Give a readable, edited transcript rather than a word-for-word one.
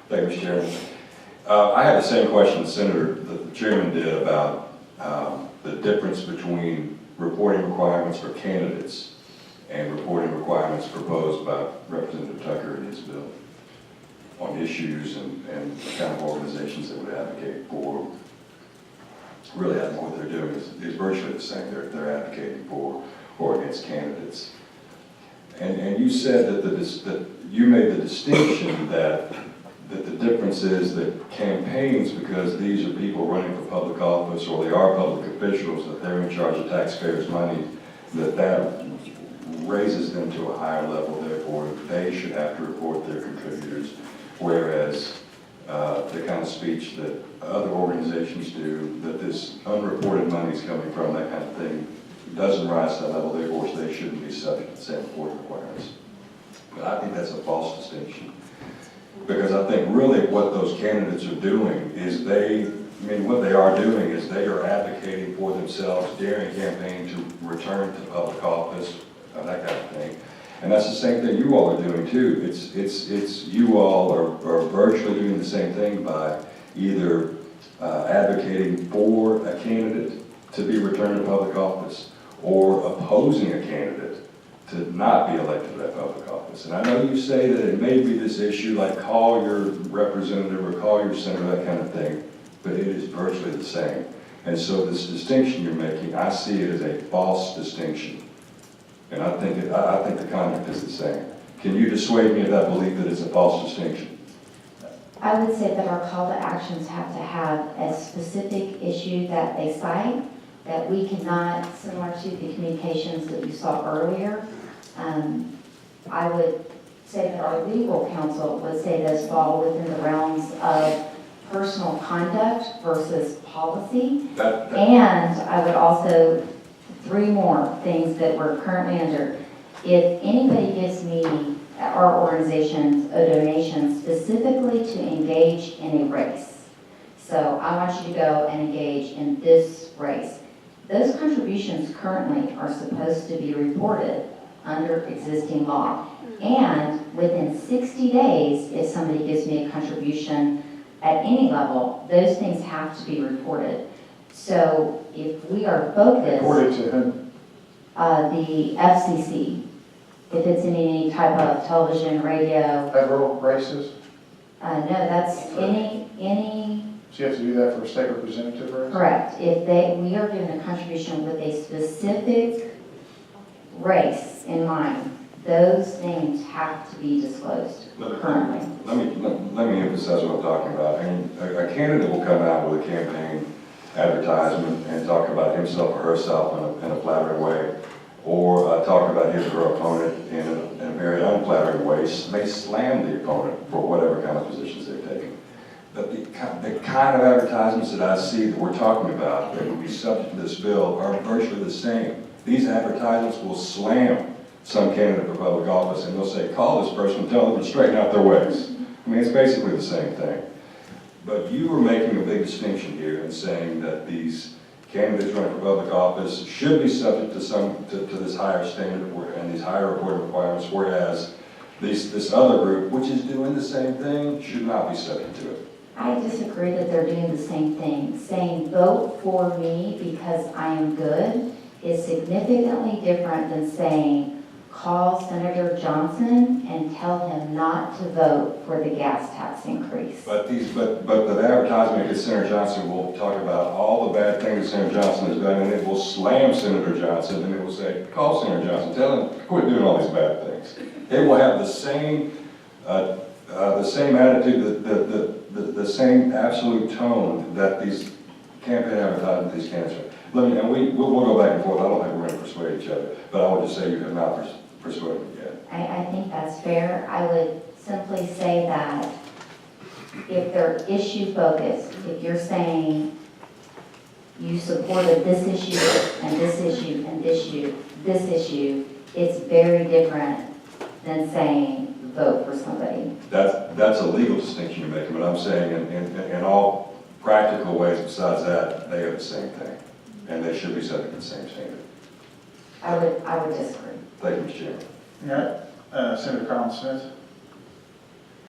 Thank you, Mr. Chairman. I had the same question the chairman did about the difference between reporting requirements for candidates and reporting requirements proposed by Representative Tucker in his bill on issues and the kind of organizations that would advocate for. Really, I think what they're doing is virtually the same. They're advocating for or against candidates. And you said that you made the distinction that the difference is that campaigns, because these are people running for public office or they are public officials, that they're in charge of taxpayers' money, that raises them to a higher level, therefore they should have to report their contributors, whereas the kind of speech that other organizations do, that this unreported money is coming from, that kind of thing, doesn't rise to that level, therefore they shouldn't be subject to the same reporting requirements. But I think that's a false distinction. Because I think really what those candidates are doing is what they are doing is they are advocating for themselves during a campaign to return to public office, that kind of thing. And that's the same thing you all are doing too. It's you all are virtually doing the same thing by either advocating for a candidate to be returned to public office or opposing a candidate to not be elected to that public office. And I know you say that it may be this issue, like call your representative or call your senator, that kind of thing, but it is virtually the same. And so this distinction you're making, I see it as a false distinction. And I think the conduct is the same. Can you dissuade me of that belief that it's a false distinction? I would say that our call to actions have to have a specific issue that they cite, that we cannot, similar to the communications that you saw earlier, I would say that our legal counsel would say those fall within the realms of personal conduct versus policy. And I would also, 3 more things that we're currently under. If anybody gives me, our organizations, a donation specifically to engage in a race, so I want you to go and engage in this race, those contributions currently are supposed to be reported under existing law. And within 60 days, if somebody gives me a contribution at any level, those things have to be reported. So if we are focused... Reported to whom? The FCC. If it's in any type of television, radio... Federal races? No, that's any... So you have to do that for a state representative race? Correct. If we are given a contribution with a specific race in mind, those things have to be disclosed currently. Let me emphasize what I'm talking about. And a candidate will come out with a campaign advertisement and talk about himself or herself in a flattering way, or talk about his or her opponent in a very unflattering way, may slam the opponent for whatever kind of positions they've taken. But the kind of advertisements that I see that we're talking about that would be subject to this bill are virtually the same. These advertisements will slam some candidate for public office and they'll say, call this person and tell them to straighten out their ways. I mean, it's basically the same thing. But you are making a big distinction here in saying that these candidates running for public office should be subject to this higher standard and these higher reporting requirements, whereas this other group, which is doing the same thing, should not be subject to it. I disagree that they're doing the same thing. Saying vote for me because I am good is significantly different than saying call Senator Johnson and tell him not to vote for the gas tax increase. But the advertisement against Senator Johnson will talk about all the bad things that Senator Johnson has done, and it will slam Senator Johnson, and it will say, call Senator Johnson, tell him quit doing all these bad things. It will have the same attitude, the same absolute tone that these campaign advertisements, these candidates are. We'll go back and forth. I don't think we're going to persuade each other, but I would just say you have not persuaded me yet. I think that's fair. I would simply say that if they're issue focused, if you're saying you supported this issue and this issue and this issue, it's very different than saying vote for somebody. That's a legal distinction you're making, but I'm saying in all practical ways besides that, they are the same thing, and they should be subject to the same standard. I would disagree. Thank you, Mr. Chairman. All right. Senator Collins Smith.